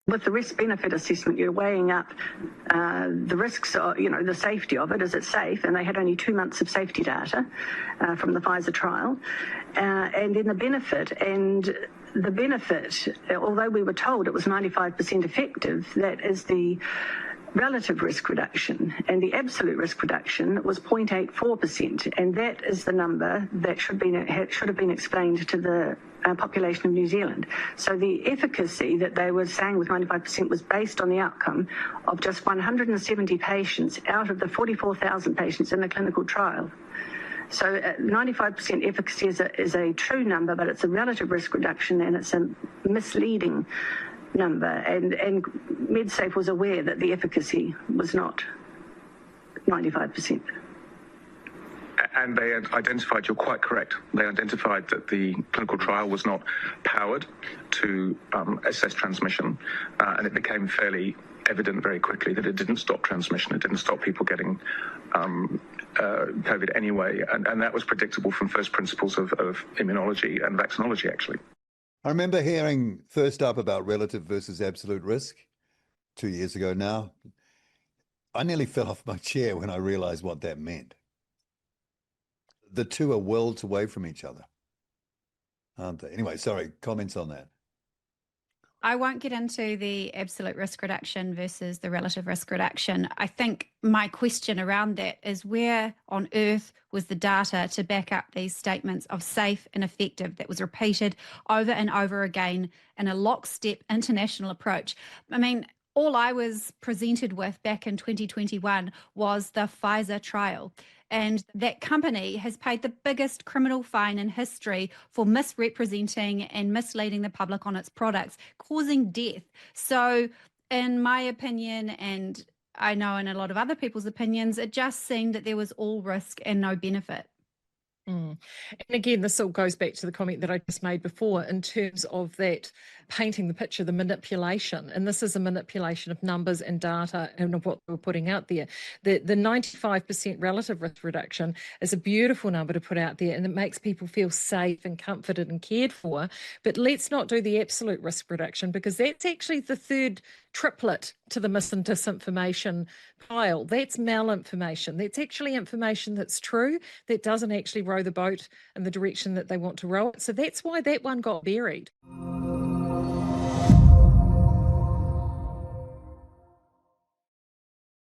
with the risk-benefit assessment, you're weighing up the risks, the safety of it. Is it safe? And they had only 2 months of safety data from the Pfizer trial. And then the benefit. And the benefit, although we were told it was 95% effective, that is the relative risk reduction, and the absolute risk reduction was 0.84%, and that is the number that should have been explained to the population of New Zealand. So the efficacy that they were saying was 95% was based on the outcome of just 170 patients out of the 44,000 patients in the clinical trial. So 95% efficacy is a true number, but it's a relative risk reduction, and it's a misleading number, and MedSafe was aware that the efficacy was not 95%. And they identified, you're quite correct, they identified that the clinical trial was not powered to assess transmission, and it became fairly evident very quickly that it didn't stop transmission, it didn't stop people getting COVID anyway, and that was predictable from first principles of immunology and vaccinology, actually. I remember hearing first up about relative versus absolute risk 2 years ago now. I nearly fell off my chair when I realized what that meant. The two are worlds away from each other, aren't they? Anyway, sorry, comments on that. I won't get into the absolute risk reduction versus the relative risk reduction. I think my question around that is, where on earth was the data to back up these statements of safe and effective that was repeated over and over again in a lockstep international approach? I mean, all I was presented with back in 2021 was the Pfizer trial. And that company has paid the biggest criminal fine in history for misrepresenting and misleading the public on its products, causing death. So in my opinion, and I know in a lot of other people's opinions, it just seemed that there was all risk and no benefit. And again, this all goes back to the comment that I just made before in terms of that painting the picture, the manipulation. And this is a manipulation of numbers and data and of what we're putting out there. The 95% relative risk reduction is a beautiful number to put out there, and it makes people feel safe and comforted and cared for. But let's not do the absolute risk reduction, because that's actually the third triplet to the mis and disinformation pile. That's malinformation. That's actually information that's true, that doesn't actually row the boat in the direction that they want to row it. So that's why that one got buried.